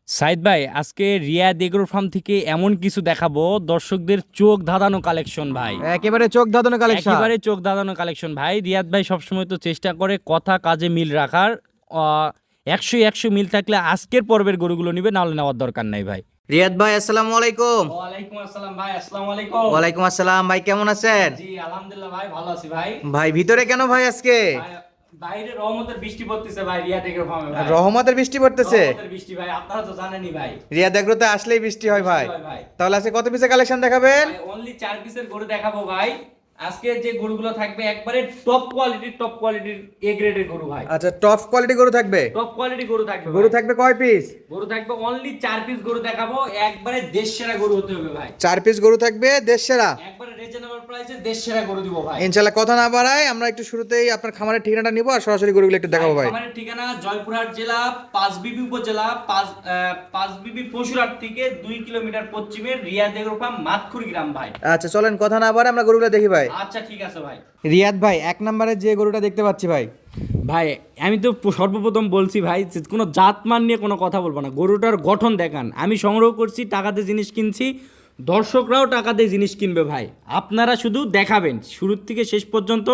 সাইদ ভাই, আজকে Riyad agro farm থেকে এমন কিছু দেখাবো দর্শকদের চোখ ধাঁধানো কালেকশন ভাই। একেবারে চোখ ধাঁধানো কালেকশন। একেবারে চোখ ধাঁধানো কালেকশন ভাই। রিয়াদ ভাই সবসময় তো চেষ্টা করে কথা কাজে মিল রাখার। 100 মিল থাকলে আজকের পর্বের গরুগুলো নিবে, নাহলে নেওয়ার দরকার নাই ভাই। রিয়াদ ভাই আসসালামু আলাইকুম। ওয়ালাইকুম আসসালাম ভাই। আসসালামু আলাইকুম। ওয়ালাইকুম আসসালাম ভাই, কেমন আছেন? জি আলহামদুলিল্লাহ ভাই, ভালো আছি ভাই। ভাই ভিতরে কেন ভাই আজকে? ভাই, বাইরে রহমতের বৃষ্টি পড়তেছে ভাই রিয়াদ এগ্রো ফার্মে ভাই। রহমতের বৃষ্টি পড়তেছে? রহমতের বৃষ্টি ভাই, আপনারা তো জানেনই ভাই। রিয়াদ এগ্রোতে আসলেই বৃষ্টি হয় ভাই। বৃষ্টি হয় ভাই। তাহলে আজকে কত পিসের কালেকশন দেখাবেন? অনলি 4 পিসের গরু দেখাবো ভাই। আজকে যে গরুগুলো থাকবে একবারে টপ কোয়ালিটির এ গ্রেডের গরু ভাই। আচ্ছা, টপ কোয়ালিটি গরু থাকবে? টপ কোয়ালিটি গরু থাকবে। গরু থাকবে কয় পিস? গরু থাকবে অনলি 4 পিস গরু দেখাবো। একবারে দেশ সেরা গরু হতে হবে ভাই। 4 পিস গরু থাকবে, দেশ সেরা। একবারে রিজনেবল প্রাইসে দেশ সেরা গরু দিব ভাই। ইনশাআল্লাহ, কথা না বাড়াই আমরা একটু শুরুতেই আপনার খামারের ঠিকানাটা নিব আর সরাসরি গরুগুলো একটু দেখাবো ভাই। আমাদের ঠিকানা জয়পুরহাট জেলা পাঁচবিবি উপজেলা পাঁচবিবি পশুরহাট থেকে 2 কিলোমিটার পশ্চিমে রিয়াদ এগ্রো ফার্ম মাতকুড়ি গ্রাম ভাই। আচ্ছা চলেন কথা না বাড়াই আমরা গরুগুলো দেখি ভাই। আচ্ছা ঠিক আছে ভাই। রিয়াদ ভাই, এক নম্বরে যে গরুটা দেখতে পাচ্ছি ভাই, ভাই আমি তো সর্বপ্রথম বলছি ভাই যে কোনো জাতমান নিয়ে কোনো কথা বলবো না, গরুটার গঠন দেখান। আমি সংগ্রহ করছি, টাকাতে জিনিস কিনছি, দর্শকরাও টাকাতে জিনিস কিনবে ভাই। আপনারা শুধু দেখাবেন শুরুর থেকে শেষ পর্যন্ত,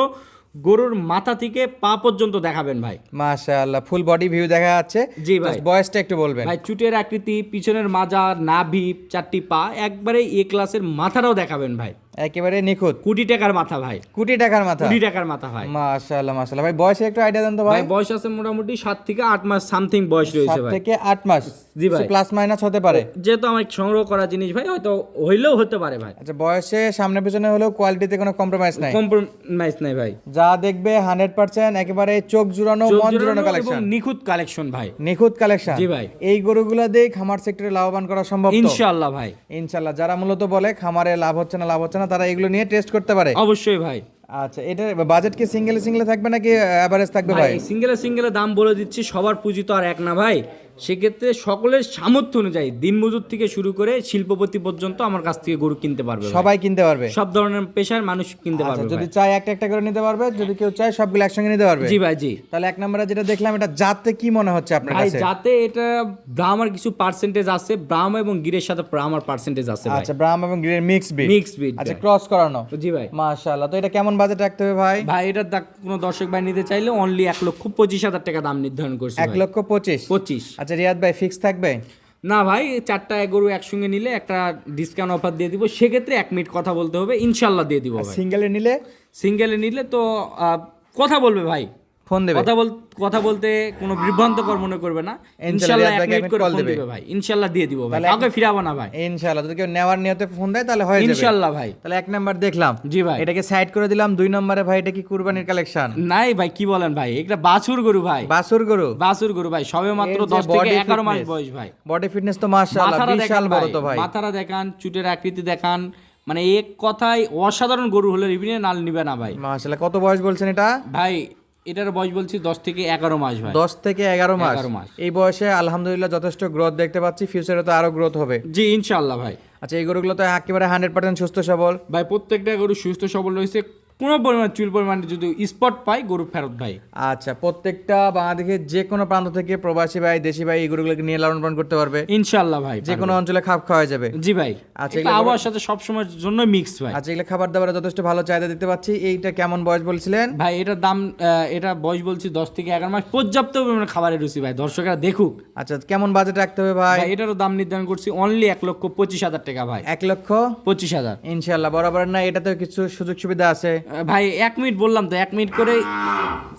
গরুর মাথা থেকে পা পর্যন্ত দেখাবেন ভাই। মাশাআল্লাহ ফুল বডি ভিউ দেখা যাচ্ছে। জি ভাই। Just বয়সটা একটু বলবেন ভাই চুটের আকৃতি, পিছনের মাজা, নাভি, 4টি পা, একবারে এ ক্লাসের মাথাটাও দেখাবেন ভাই। একেবারে নিখুঁত। কোটি টাকার মাথা ভাই। কোটি টাকার মাথা। কোটি টাকার মাথা ভাই। মাশাআল্লাহ মাশাআল্লাহ ভাই, বয়সে একটু আইডিয়া দেন তো ভাই। ভাই বয়স আছে মোটামুটি 7 থেকে 8 মাস সামথিং বয়স রয়েছে 7 ভাই। থেকে 8 মাস। জি ভাই। প্লাস মাইনাস হতে পারে। যেহেতু আমার সংগ্রহ করা জিনিস ভাই, হয়তো হইলেও হতে পারে ভাই। আচ্ছা, বয়সে সামনে পিছনে হলেও কোয়ালিটিতে কোনো কম্প্রোমাইজ নাই। কম্প্রোমাইজ নাই ভাই। যা দেখবে 100% একেবারে চোখ জুড়ানো, মন জুড়ানো কালেকশন। নিখুঁত কালেকশন ভাই। নিখুঁত কালেকশন। জি ভাই। এই গরুগুলো দিয়ে খামার সেক্টরে লাভবান করা সম্ভব তো? ইনশাআল্লাহ ভাই। ইনশাআল্লাহ। যারা মূলত বলে খামারে লাভ হচ্ছে না তারা এগুলো নিয়ে টেস্ট করতে পারে। অবশ্যই ভাই। আচ্ছা, এটা বাজেট কি সিঙ্গেলে থাকবে নাকি এভারেজ থাকবে ভাই? সিঙ্গেলে দাম বলে দিচ্ছি, সবার পুঁজি তো আর এক না ভাই। সেক্ষেত্রে সকলের সামর্থ্য অনুযায়ী দিনমজুর থেকে শুরু করে শিল্পপতি পর্যন্ত আমার কাছ থেকে গরু কিনতে পারবে ভাই। সবাই কিনতে পারবে? সব ধরনের পেশার মানুষ কিনতে আচ্ছা, পারবে যদি ভাই। চাই একটা একটা করে নিতে পারবে, যদি কেউ চায় সবগুলো একসঙ্গে নিতে পারবে? জি ভাই জি। তাহলে এক নম্বরে যেটা দেখলাম, এটা জাতে কি মনে হচ্ছে আপনার ভাই কাছে? যাতে এটা ব্রাহ্মার কিছু পার্সেন্টেজ আছে, ব্রাহ্মা এবং গিরের সাথে ব্রাহ্মার পার্সেন্টেজ আছে ভাই। আচ্ছা, ব্রাহ্ম এবং green mix breed. Mix breed. আচ্ছা, ক্রস করানো। জি ভাই। মাশাআল্লাহ। তো এটা কেমন বাজেট রাখতে হবে ভাই? ভাই এটা কোনো দর্শক ভাই নিতে চাইলে অনলি 1,25,000 টাকা দাম নির্ধারণ করছি 1,25,000? 25। আচ্ছা রিয়াদ ভাই, ফিক্স থাকবে? না ভাই, 4টা গরু একসঙ্গে নিলে একটা ডিসকাউন্ট অফার দিয়ে দিব, সেক্ষেত্রে 1 মিনিট কথা বলতে হবে, ইনশাল্লাহ দিয়ে দিব ভাই। সিঙ্গেলে নিলে? সিঙ্গেলে নিলে তো কথা বলবে ভাই, ফোন দেবে? কথা বলতে কোনো বিভ্রান্তকর মনে করবে না। ইনশাল্লাহ 1 মিনিট করে ফোন দিবে ভাই, ইনশাল্লাহ দিয়ে দিব ভাই, কাউকে ফিরাবো না ভাই। ইনশাআল্লাহ। যদি কেউ নেওয়ার নিয়তে ফোন দেয় তাহলে হয়ে যাবে ইনশাল্লাহ ভাই। তাহলে এক নাম্বার দেখলাম। জি ভাই। এটাকে সাইড করে দিলাম। 2 নম্বরে ভাই, এটা কি কুরবানির কালেকশন? নাই ভাই, কি বলেন ভাই, এটা বাছুর গরু ভাই। বাছুর গরু? বাছুর গরু ভাই, সবে মাত্র এর যে 10 থেকে body 11 মাস fitness, বয়স ভাই। বডি ফিটনেস তো মাশাআল্লাহ বিশাল বড় তো ভাই। মাথাটা দেখান, চুটের আকৃতি দেখান, মানে এক কথায় অসাধারণ গরু হলে রিভিনে নাল নিবে না ভাই। মাশাআল্লাহ। কত বয়স বলছেন এটা ভাই এটার বয়স বলছি 10 থেকে 11 মাস ভাই। 10 থেকে 11 মাস। 11 মাস। এই বয়সে আলহামদুলিল্লাহ যথেষ্ট গ্রোথ দেখতে পাচ্ছি। ফিউচারে তো আরো গ্রোথ হবে। জি ইনশাআল্লাহ ভাই। আচ্ছা, এই গরুগুলো তো একেবারে 100% সুস্থ সবল ভাই প্রত্যেকটা গরু সুস্থ সবল রয়েছে, কোনো পরিমাণ চুল পরিমাণ যদি স্পট পাই গরু ফেরত ভাই। আচ্ছা, প্রত্যেকটা বাংলাদেশের যে কোনো প্রান্ত থেকে প্রবাসী ভাই, দেশি ভাই এই গরুগুলোকে নিয়ে লালন পালন করতে পারবে ইনশাআল্লাহ ভাই। যে কোনো অঞ্চলে খাপ খাওয়া যাবে। জি ভাই। আচ্ছা, এটা আবহাওয়ার সাথে সব সময়ের জন্য মিক্স ভাই। আচ্ছা, এগুলো খাবার দাবারে যথেষ্ট ভালো চাহিদা দেখতে পাচ্ছি। এইটা কেমন বয়স বলছিলেন ভাই এটার দাম এটা বয়স বলছি 10 থেকে 11 মাস, পর্যাপ্ত পরিমাণে খাবারের রুচি ভাই, দর্শকরা দেখুক। আচ্ছা, কেমন বাজেট রাখতে হবে ভাই? ভাই এটারও দাম নির্ধারণ করছি অনলি 1,25,000 টাকা ভাই। 1,25,000? 1,25,000 ইনশাআল্লাহ। বরাবর না, এটাতেও কিছু সুযোগ সুবিধা আছে ভাই। 1 মিনিট বললাম তো, 1 মিনিট করে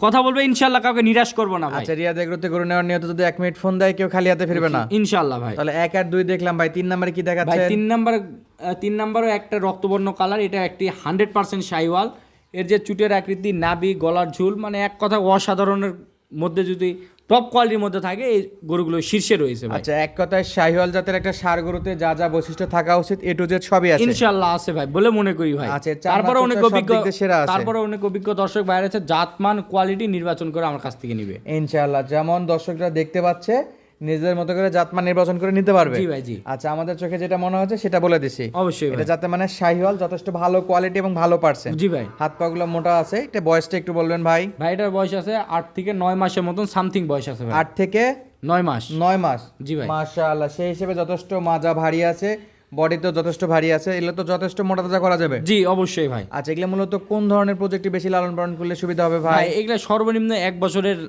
কথা বলবে, ইনশাআল্লাহ কাউকে নিরাশ করবো না ভাই। আচ্ছা, রিয়াদ এগ্রোতে গরু নেওয়ার নিয়ত যদি 1 মিনিট ফোন দেয়, কেউ খালি হাতে ফিরবে না ইনশাআল্লাহ ভাই। তাহলে 1 আর 2 দেখলাম ভাই। 3 নম্বরে কি ভাই দেখাচ্ছে? 3 নাম্বারও একটা রক্তবর্ণ কালার, এটা একটি 100% শাইওয়াল। এর যে চুটের আকৃতি, নাভি, গলার ঝুল, মানে এক কথা অসাধারণের মধ্যে, যদি টপ কোয়ালিটির মধ্যে থাকে এই গরুগুলো শীর্ষে রয়েছে ভাই। আচ্ছা, এক কথায় শাহিওয়াল জাতের একটা ষাঁড় গরুতে যা যা বৈশিষ্ট্য থাকা উচিত A to Z সবই আছে ইনশাআল্লাহ আছে ভাই বলে মনে করি ভাই। আচ্ছা, তারপরে অনেক সব অভিজ্ঞ দিক দিয়ে সেরা আছে। তারপরে অনেক অভিজ্ঞ দর্শক বাইরে আছে, জাতমান কোয়ালিটি নির্বাচন করে আমার কাছ থেকে নিবে ইনশাআল্লাহ। যেমন দর্শকরা দেখতে পাচ্ছে, নিজের মতো করে জাতমান নির্বাচন করে নিতে পারবে। জি ভাই জি। আচ্ছা, আমাদের চোখে যেটা মনে হচ্ছে সেটা বলে দিছি। অবশ্যই ভাই। এটা যাতে মানে শাহিওয়াল, যথেষ্ট ভালো কোয়ালিটি এবং ভালো পার্সেন্ট। জি ভাই। হাত পাগুলো মোটা আছে। এটা বয়সটা একটু বলবেন ভাই। ভাই এটার বয়স আছে 8 থেকে 9 মাসের মতন সামথিং বয়স আছে ভাই। 8 থেকে 9 মাস 9 মাস। জি ভাই। মাশাআল্লাহ, সেই হিসেবে যথেষ্ট মাজা ভারী আছে, বডি তো যথেষ্ট ভারী আছে, এগুলো তো যথেষ্ট মোটা তাজা করা যাবে। জি অবশ্যই ভাই। আচ্ছা, এগুলো মূলত কোন ধরনের প্রজেক্টে বেশি লালন পালন করলে সুবিধা হবে ভাই? ভাই এগুলা সর্বনিম্ন 1 বছরের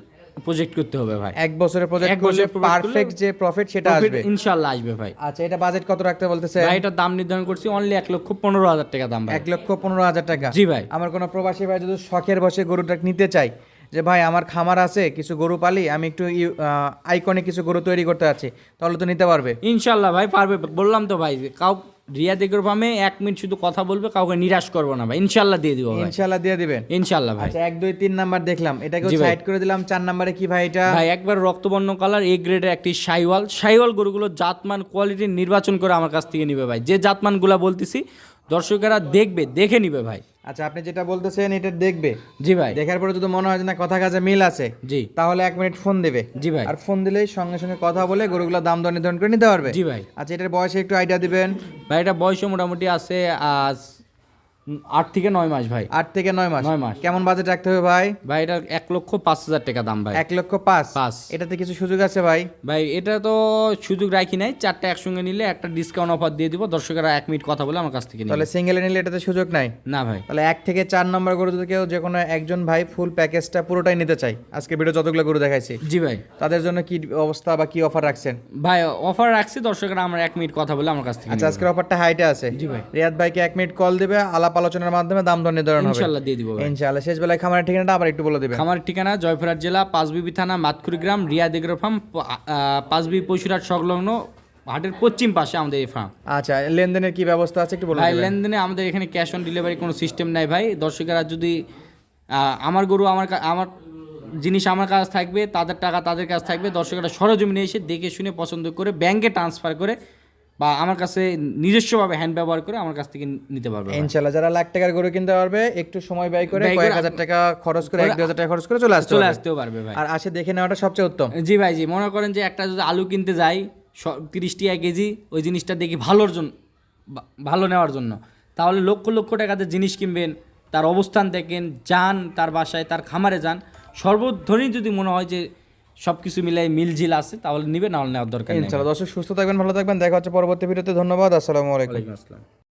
প্রজেক্ট করতে হবে ভাই। 1 বছরের প্রজেক্ট এক করলে বছরের project পারফেক্ট করলে যে প্রফিট সেটা Profit আসবে। ইনশাআল্লাহ আসবে ভাই। আচ্ছা, এটা বাজেট কত রাখতে বলতেছে? ভাই এটার দাম নির্ধারণ করছি অনলি 1,15,000 টাকা দাম ভাই। 1,15,000 টাকা। জি ভাই। আমার কোনো প্রবাসী ভাই যদি শখের বসে গরুটা নিতে চাই, যে ভাই আমার খামার আছে, কিছু গরু পালি, আমি একটু আইকনে কিছু গরু তৈরি করতে যাচ্ছি, তাহলে তো নিতে পারবে? ইনশাআল্লাহ ভাই পারবে, বললাম তো ভাই যে রিয়াদ এগ্রো ফার্মে 1 মিনিট শুধু কথা বলবে, কাউকে নিরাশ করবো না ভাই, ইনশাআল্লাহ দিয়ে দিব ভাই। ইনশাআল্লাহ দিয়ে দিবেন? ইনশাআল্লাহ ভাই। আচ্ছা, 1 2 3 নাম্বার দেখলাম, এটাকেও জি ভাই। সাইড করে দিলাম। 4 নাম্বারে কি ভাই এটা? ভাই একবার রক্তবর্ণ কালার এ গ্রেডের একটি সাইওয়াল গরুগুলো জাতমান কোয়ালিটি নির্বাচন করে আমার কাছ থেকে নিবে ভাই। যে জাতমানগুলা বলতেছি দর্শকেরা দেখে নিবে ভাই। আচ্ছা, আপনি যেটা বলতেছেন এটা দেখবে, জি ভাই। দেখার পরে যদি মনে হয় যে না কথা কাজে মিল আছে, জি তাহলে 1 মিনিট ফোন দেবে। জি ভাই। আর ফোন দিলেই সঙ্গে সঙ্গে কথা বলে গরুগুলো দাম দর নির্ধারণ করে নিতে পারবে। জি ভাই। আচ্ছা, এটার বয়সে একটু আইডিয়া দিবেন। ভাই এটা বয়সে মোটামুটি আছে আজ 8 থেকে 9 মাস ভাই। 8 থেকে 9 মাস। 9 মাস। কেমন বাজেট রাখতে হবে ভাই? ভাই এটা 1,05,000 টাকা দাম ভাই। 1,05,000। 5। এটাতে কিছু সুযোগ আছে ভাই? ভাই এটা তো সুযোগ রাখি নাই, 4টা একসঙ্গে নিলে একটা ডিসকাউন্ট অফার দিয়ে দিব, দর্শকেরা 1 মিনিট কথা বলে আমার কাছ থেকে নিবে। তাহলে সিঙ্গেলে নিলে এটাতে সুযোগ নাই? না ভাই। তাহলে 1 থেকে 4 নম্বর গরু যদি কেউ যে কোনো একজন ভাই ফুল প্যাকেজটা পুরোটাই নিতে চাই, আজকে ভিডিও যতগুলো গরু দেখাইছি, জি ভাই। তাদের জন্য কি অবস্থা বা কি অফার রাখছেন? ভাই অফার রাখছি, দর্শকেরা আমার 1 মিনিট কথা বলে আমার কাছ থেকে আচ্ছা, নিবে। আজকের অফারটা হাইটে আছে। জি ভাই। রিয়াদ ভাইকে 1 মিনিট কল দিবে, আলাপ আলোচনার মাধ্যমে দাম দর নির্ধারণ হবে ইনশাআল্লাহ দিয়ে দিব ভাই। ইনশাআল্লাহ। শেষ বেলায় খামারের ঠিকানাটা আবার একটু বলে দিবেন। আমার ঠিকানা জয়পুরহাট জেলা পাঁচবিবি থানা মাতকুড়ি গ্রাম, রিয়াদ এগ্রো ফার্ম, পাঁচবিবি পশুরহাট সংলগ্ন হাটের পশ্চিম পাশে আমাদের এই ফার্ম। আচ্ছা, লেনদেনের কি ব্যবস্থা আছে একটু বলে ভাই দিবেন। লেনদেনে আমাদের এখানে ক্যাশ অন ডেলিভারি কোনো সিস্টেম নাই ভাই। দর্শকেরা যদি আমার গরু আমার জিনিস আমার কাছে থাকবে, তাদের টাকা তাদের কাছে থাকবে, দর্শকেরা সরজমিনে এসে দেখে শুনে পছন্দ করে ব্যাংকে ট্রান্সফার করে বা আমার কাছে নিজস্বভাবে হ্যান্ড ব্যবহার করে আমার কাছ থেকে নিতে পারবে ভাই। ইনশাআল্লাহ, যারা লাখ টাকার গরু কিনতে পারবে একটু সময় ব্যয় করে কয়েক হাজার টাকা খরচ করে 1-2 হাজার টাকা খরচ করে চলে আসতেও পারবে ভাই। আর আসে দেখে নেওয়াটা সবচেয়ে উত্তম। জি ভাই। জি মনে করেন যে একটা যদি আলু কিনতে যাই 30 টাকা কেজি, ওই জিনিসটা দেখি ভালো নেওয়ার জন্য, তাহলে লক্ষ লক্ষ টাকাতে জিনিস কিনবেন, তার অবস্থান দেখেন, যান তার বাসায়, তার খামারে যান, সর্বধরই যদি মনে হয় যে সব কিছু মিলাই মিলঝিল আছে, তাহলে নিবে, না হলে নেওয়ার দরকার নেই। ইনশাআল্লাহ। দর্শক সুস্থ থাকবেন, ভালো থাকবেন, দেখা হচ্ছে পরবর্তী ভিডিওতে। ধন্যবাদ। আসসালামু আলাইকুম। ওয়ালাইকুম আসসালাম।